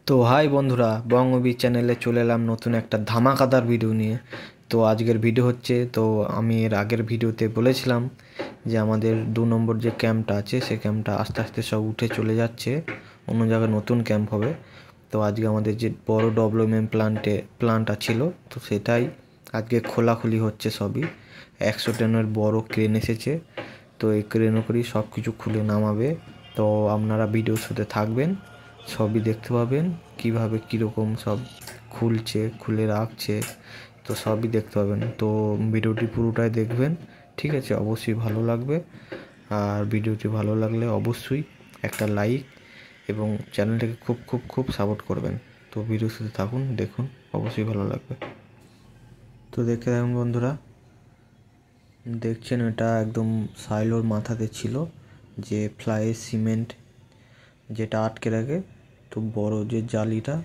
তো হাই বন্ধুরা, বঙ্গবী চ্যানেলে চলে এলাম নতুন একটা ধামাকাদার ভিডিও নিয়ে। তো আজকের ভিডিও হচ্ছে, তো আমি এর আগের ভিডিওতে বলেছিলাম যে আমাদের 2 নম্বর যে ক্যাম্পটা আছে সেই ক্যাম্পটা আস্তে আস্তে সব উঠে চলে যাচ্ছে, অন্য জায়গায় নতুন ক্যাম্প হবে। তো আজকে আমাদের যে বড় ডেভেলপমেন্ট প্ল্যানটা ছিল, তো সেটাই আজকে খোলাখুলি হচ্ছে সবই। 100 টনের বড় ক্রেন এসেছে, তো এই ক্রেনও করেই সব কিছু খুলে নামাবে। তো আপনারা ভিডিওর সাথে থাকবেন, সবই দেখতে পাবেন কিভাবে কীরকম সব খুলছে, খুলে রাখছে, তো সবই দেখতে পাবেন। তো ভিডিওটি পুরোটাই দেখবেন, ঠিক আছে? অবশ্যই ভালো লাগবে। আর ভিডিওটি ভালো লাগলে অবশ্যই একটা লাইক এবং চ্যানেলটাকে খুব খুব খুব সাপোর্ট করবেন। তো ভিডিওর সাথে থাকুন, দেখুন, অবশ্যই ভালো লাগবে। তো দেখে দেখুন বন্ধুরা, দেখছেন এটা একদম সাইলোর মাথাতে ছিল যে ফ্লাই সিমেন্ট যেটা আটকে রাখে। তো বড় যে জালিটা,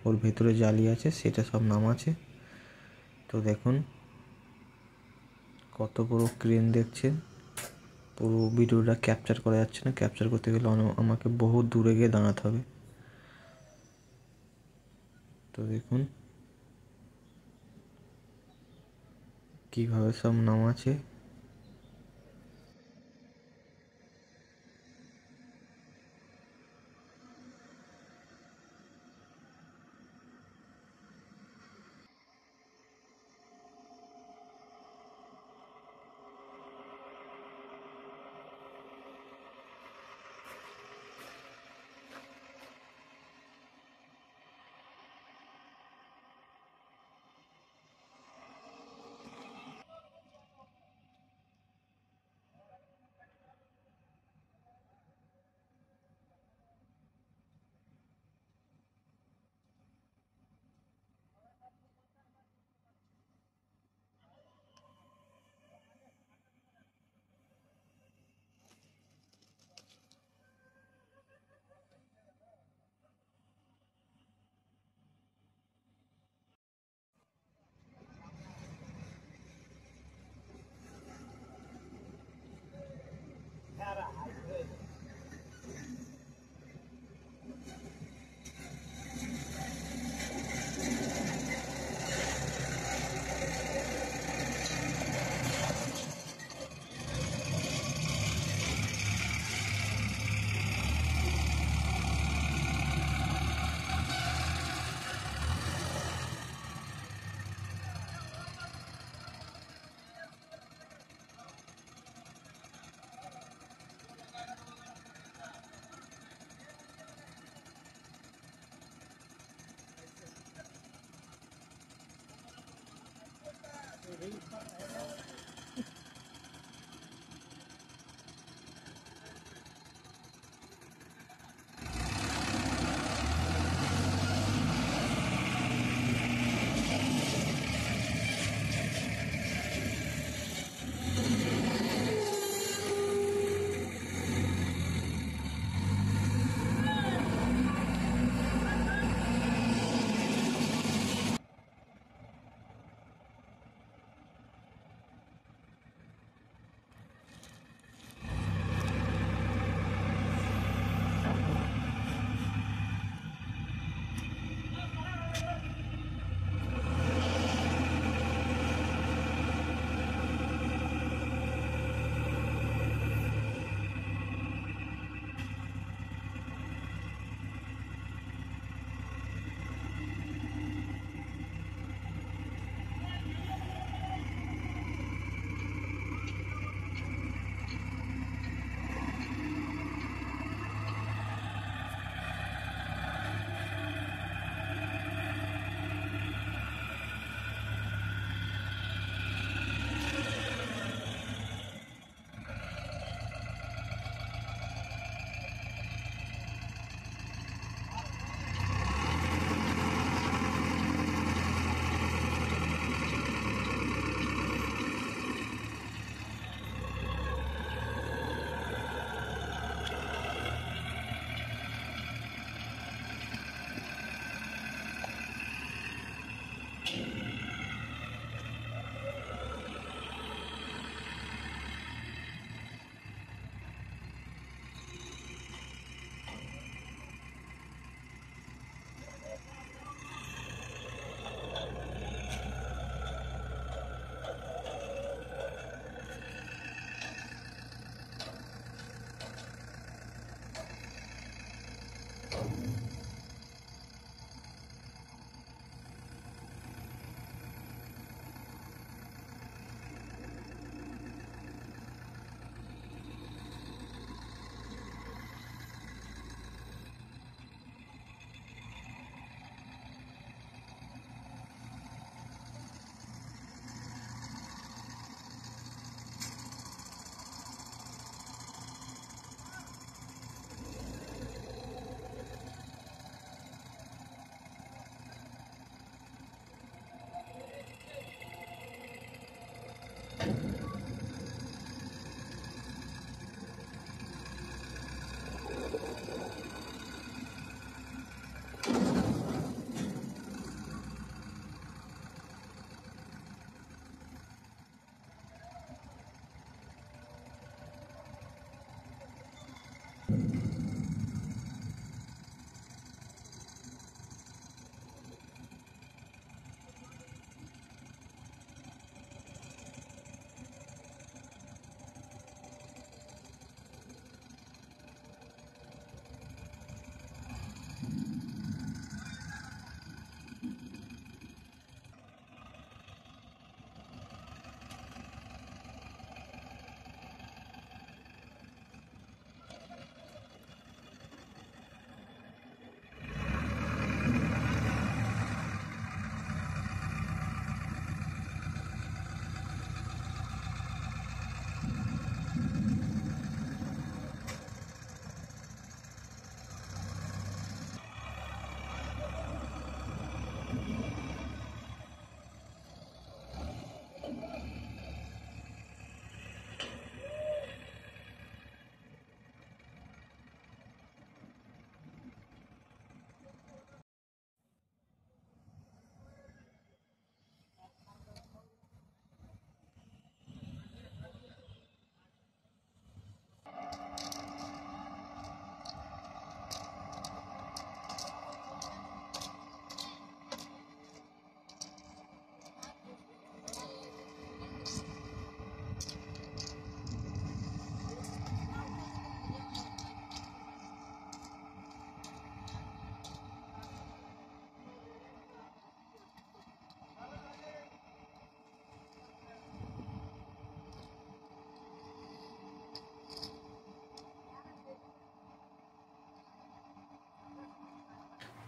ওর ভেতরে জালি আছে, সেটা সব নামাছে। তো দেখুন কত বড় ক্রেন দেখছেন। পুরো ভিডিওটা ক্যাপচার করা যাচ্ছে না, ক্যাপচার করতে গেলে আমাকে বহু দূরে গিয়ে দাঁড়াতে হবে। তো দেখুন কিভাবে সব নামাছে।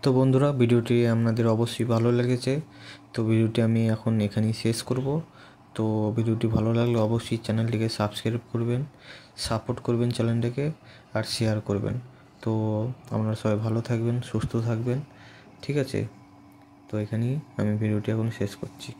তো বন্ধুরা, ভিডিওটি আপনাদের অবশ্যই ভালো লেগেছে। তো ভিডিওটি আমি এখন এখানেই শেষ করব। তো ভিডিওটি ভালো লাগলে অবশ্যই চ্যানেলটিকে সাবস্ক্রাইব করবেন, সাপোর্ট করবেন চ্যানেলটাকে, আর শেয়ার করবেন। তো আপনারা সবাই ভালো থাকবেন, সুস্থ থাকবেন, ঠিক আছে? তো এখানেই আমি ভিডিওটি এখন শেষ করছি।